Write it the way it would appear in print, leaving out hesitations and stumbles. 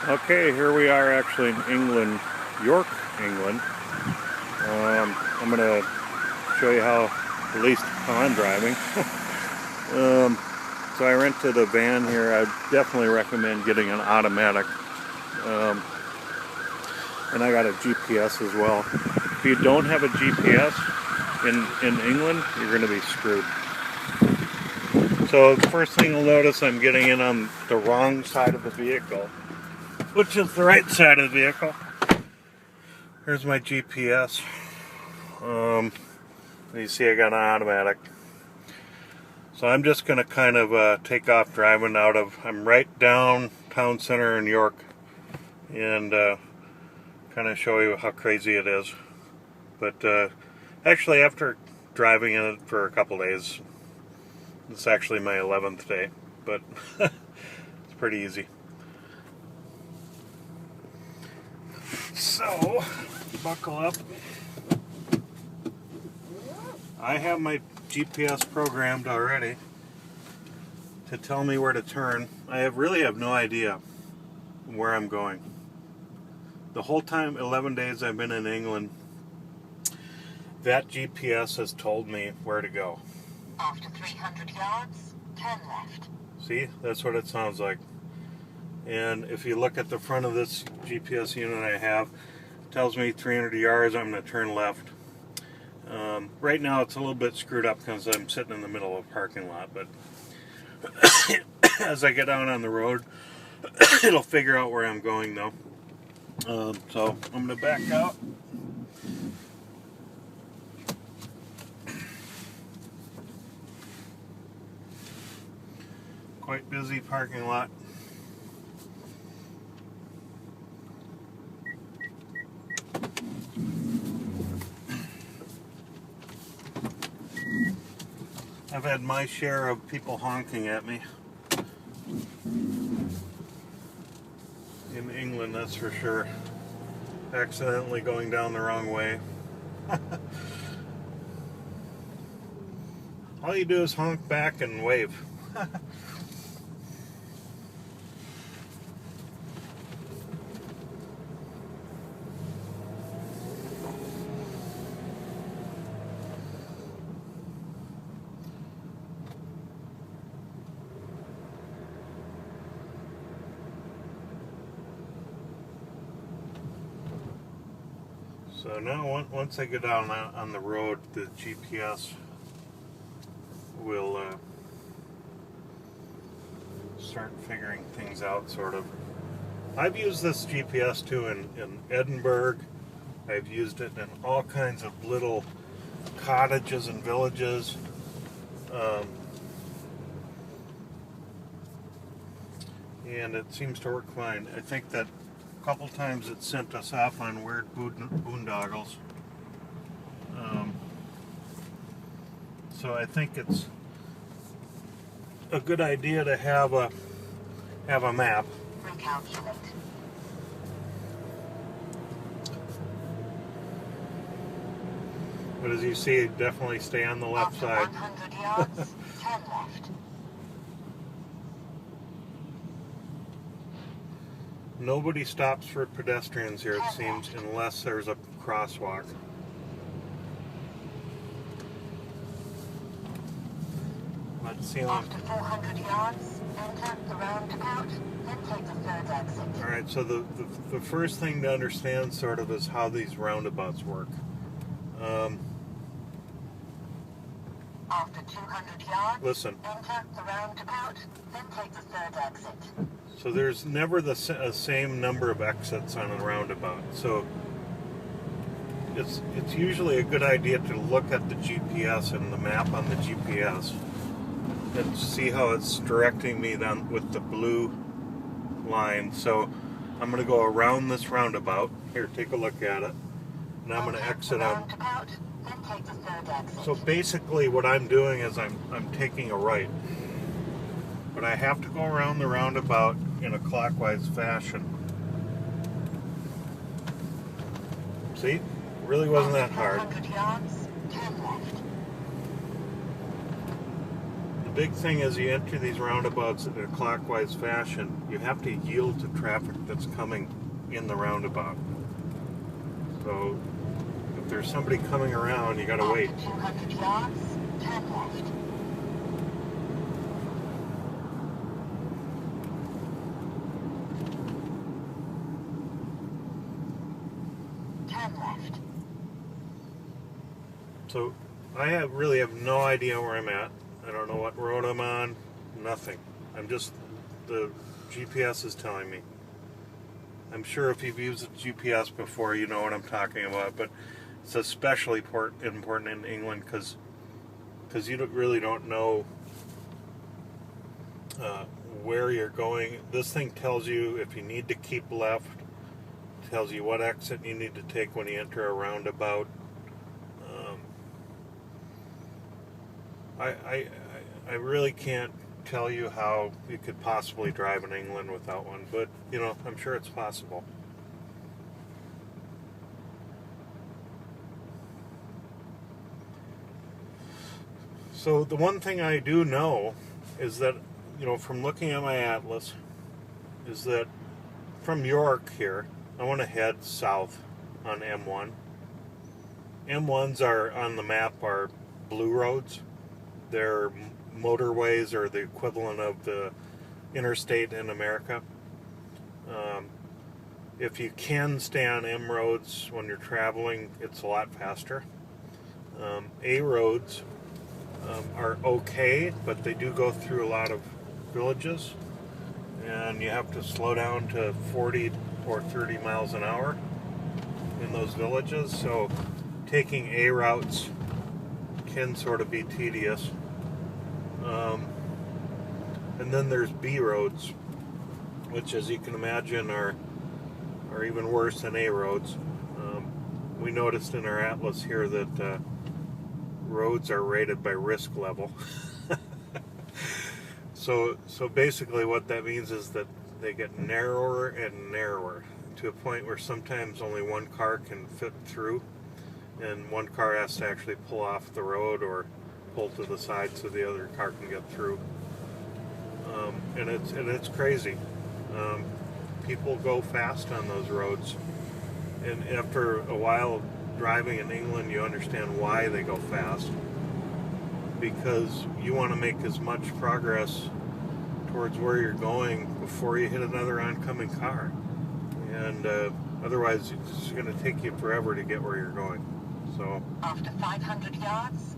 Okay, here we are actually in England, York, England. I'm going to show you at least how I'm driving. So I rented a van here. I definitely recommend getting an automatic. And I got a GPS as well. If you don't have a GPS in England, you're going to be screwed. So the first thing you'll notice, I'm getting in on the wrong side of the vehicle, which is the right side of the vehicle. Here's my GPS. You see I got an automatic. So I'm just going to kind of take off driving out of, I'm right down town center in York, and kind of show you how crazy it is. But actually, after driving in it for a couple days, it's actually my 11th day, but it's pretty easy. So, buckle up. I have my GPS programmed already to tell me where to turn. I really have no idea where I'm going. The whole time, 11 days I've been in England, that GPS has told me where to go. After 300 yards, turn left. See, that's what it sounds like. And if you look at the front of this GPS unit I have, it tells me 300 yards, I'm going to turn left. Right now it's a little bit screwed up because I'm sitting in the middle of a parking lot, but as I get out on the road, it'll figure out where I'm going though. So I'm going to back out. Quite busy parking lot. I've had my share of people honking at me. In England, that's for sure. Accidentally going down the wrong way. All you do is honk back and wave. So now, once I get out on the road, the GPS will start figuring things out, sort of. I've used this GPS too in Edinburgh. I've used it in all kinds of little cottages and villages. And it seems to work fine. I think that a couple times it sent us off on weird boondoggles. So I think it's a good idea to have a map. Recalculate. But as you see, definitely stay on the left After side. 100 yards, turn left. Nobody stops for pedestrians here, it seems, unless there's a crosswalk. Let's see. After 400 yards, enter the roundabout, then take the third exit. Alright, so the first thing to understand sort of is how these roundabouts work. After 200 yards, Listen. enter the roundabout, then take the third exit. So there's never the same number of exits on a roundabout. So it's usually a good idea to look at the GPS and the map on the GPS and see how it's directing me then with the blue line. So I'm going to go around this roundabout. Here, take a look at it. And I'm going to exit out. Then take the third exit. So basically what I'm doing is I'm taking a right. But I have to go around the roundabout in a clockwise fashion. See? It really wasn't that hard. 400 yards, turn left. The big thing is you enter these roundabouts in a clockwise fashion, you have to yield to traffic that's coming in the roundabout. So if there's somebody coming around, you got to wait. 200 yards, turn left. Turn left. So I really have no idea where I'm at. I don't know what road I'm on. Nothing. The GPS is telling me. I'm sure if you've used the GPS before, you know what I'm talking about, but it's especially important in England because you really don't know where you're going. This thing tells you if you need to keep left, tells you what exit you need to take when you enter a roundabout. I really can't tell you how you could possibly drive in England without one, but I'm sure it's possible. So the one thing I do know is that, from looking at my atlas, is that from York here, I want to head south on M1. M1s are on the map are blue roads. They're motorways, or the equivalent of the interstate in America. If you can stay on M roads when you're traveling, it's a lot faster. A roads are okay, but they do go through a lot of villages, and you have to slow down to 40 or 30 miles an hour in those villages. So taking A routes can sort of be tedious. And then there's B roads, which, as you can imagine, are even worse than A roads. We noticed in our atlas here that roads are rated by risk level. So basically what that means is that they get narrower and narrower to a point where sometimes only one car can fit through, and one car has to actually pull off the road or pull to the side so the other car can get through. And it's crazy. People go fast on those roads, and after a while of driving in England, you understand why they go fast, because you want to make as much progress towards where you're going before you hit another oncoming car, and otherwise it's going to take you forever to get where you're going. So after 500 yards,